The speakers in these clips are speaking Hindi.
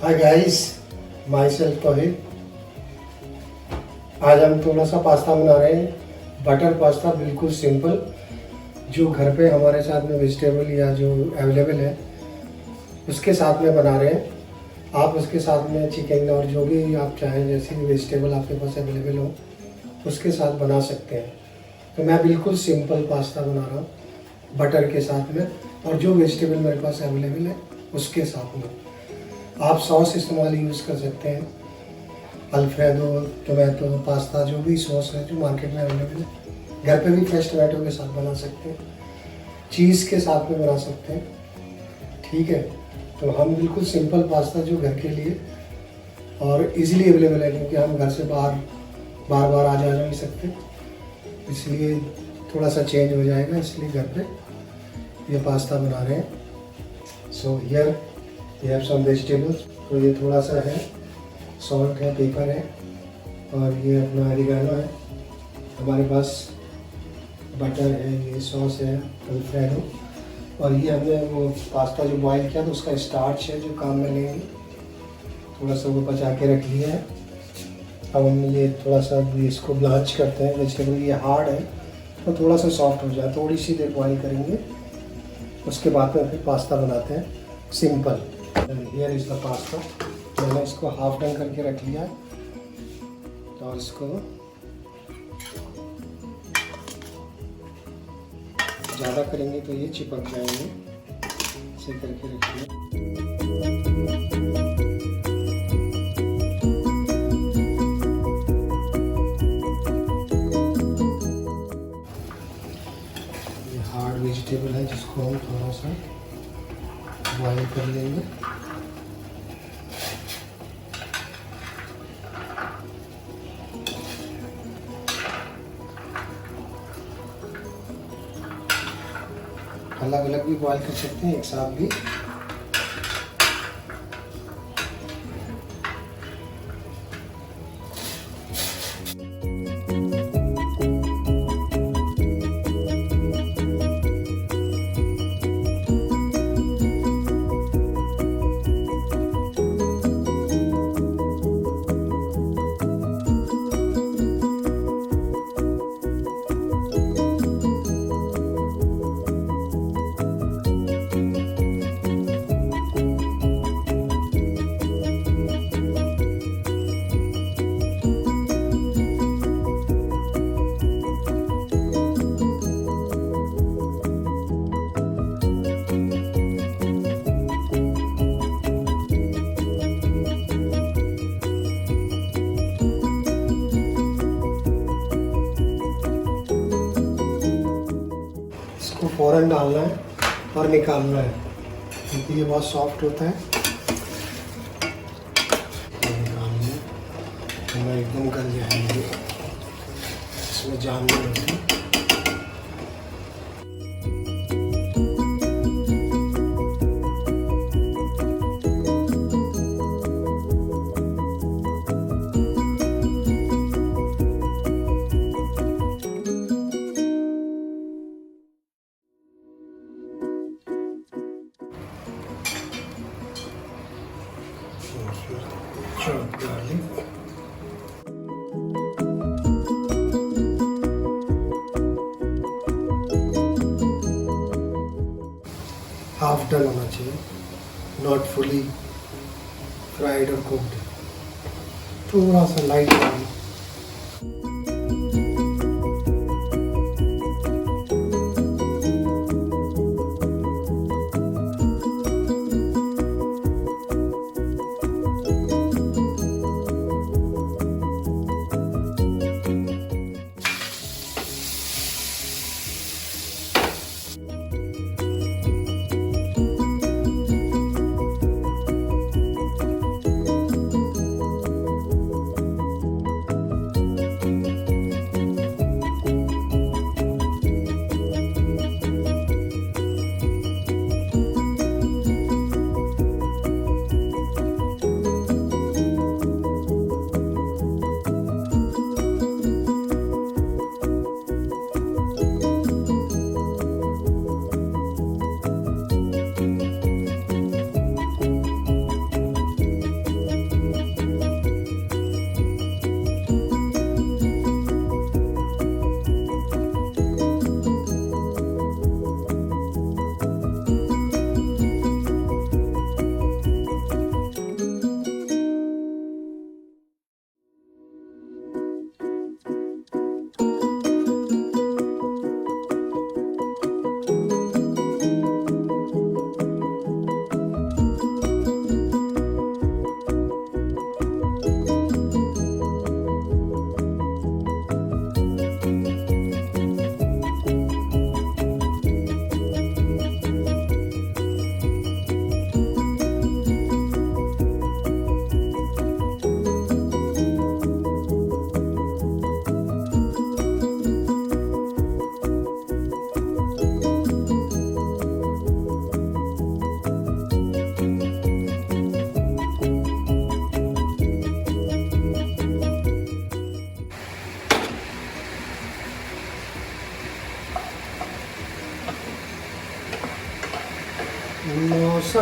Hi guys, my self तोहिद। आज हम थोड़ा सा पास्ता बना रहे हैं, बटर पास्ता, बिल्कुल सिंपल, जो घर पे हमारे साथ में वेजिटेबल या जो अवेलेबल है उसके साथ में बना रहे हैं। आप उसके साथ में चिकन और जो भी आप चाहें, जैसे भी वेजिटेबल आपके पास अवेलेबल हो उसके साथ बना सकते हैं। तो मैं बिल्कुल सिंपल पास्ता बना रहा हूँ बटर के साथ में, और जो वेजिटेबल मेरे पास अवेलेबल है उसके साथ में। आप सॉस इस्तेमाल यूज़ कर सकते हैं, अल्फ्रेडो, टोमेटो, पास्ता, जो भी सॉस है जो मार्केट में अवेलेबल है। घर पे भी फ्रेश टोमेटो के साथ बना सकते हैं, चीज़ के साथ में बना सकते हैं, ठीक है। तो हम बिल्कुल सिंपल पास्ता जो घर के लिए और इजीली अवेलेबल है, क्योंकि हम घर से बार बार आ जा नहीं सकते, इसलिए थोड़ा सा चेंज हो जाएगा, इसलिए घर पे ये पास्ता बना रहे हैं। So here we have some vegetables. तो ये थोड़ा सा है, सॉल्ट है, पेपर है, और ये अपना ओरिगानो है, हमारे पास बटर है, ये सॉस है अल्फ्रेडो, और ये हमने वो पास्ता जो बॉईल किया था उसका स्टार्च है जो काम में लेंगे, थोड़ा सा वो बचा के रख लिया है। अब हम ये थोड़ा सा इसको ब्लांच करते हैं। वेजिटेबल ये हार्ड है तो थोड़ा सा सॉफ्ट हो जाए, थोड़ी सी देर बॉईल करेंगे, उसके बाद में फिर पास्ता बनाते हैं simple. Here is the pasta. मैंने इसको हाफ डन करके रख लिया है, और इसको ज़्यादा करेंगे तो ये चिपक जाएंगे, इसे करके रखिए। ये हार्ड वेजिटेबल है जिसको हम थोड़ा सा बॉईल कर लेंगे। अलग अलग भी बॉईल कर सकते हैं, एक साथ भी। इसको फ़ौरन डालना है और निकालना है, क्योंकि ये बहुत सॉफ्ट होता है। निकालना तो एकदम गल जाएंगे, इसमें जान नहीं होती। Chopped garlic, हाफ डन होना चाहिए, नॉट फुली फ्राइड और कुक्ड, थोड़ा सा लाइट डालना।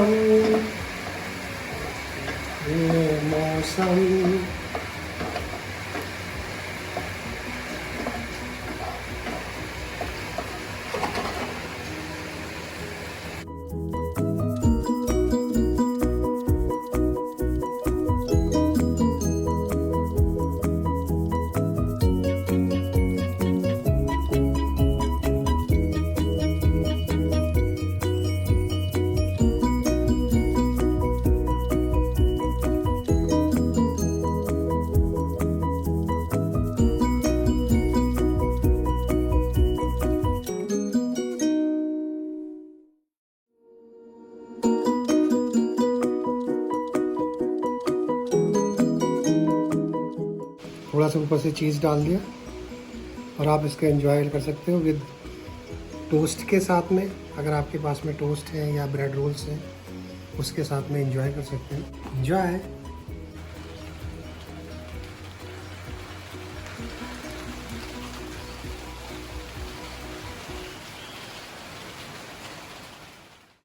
मौसम, ये मौसम। थोड़ा सा ऊपर से चीज़ डाल दिया और आप इसका एंजॉय कर सकते हो विद टोस्ट के साथ में। अगर आपके पास में टोस्ट है या ब्रेड रोल्स हैं उसके साथ में एंजॉय कर सकते हैं। एंजॉय।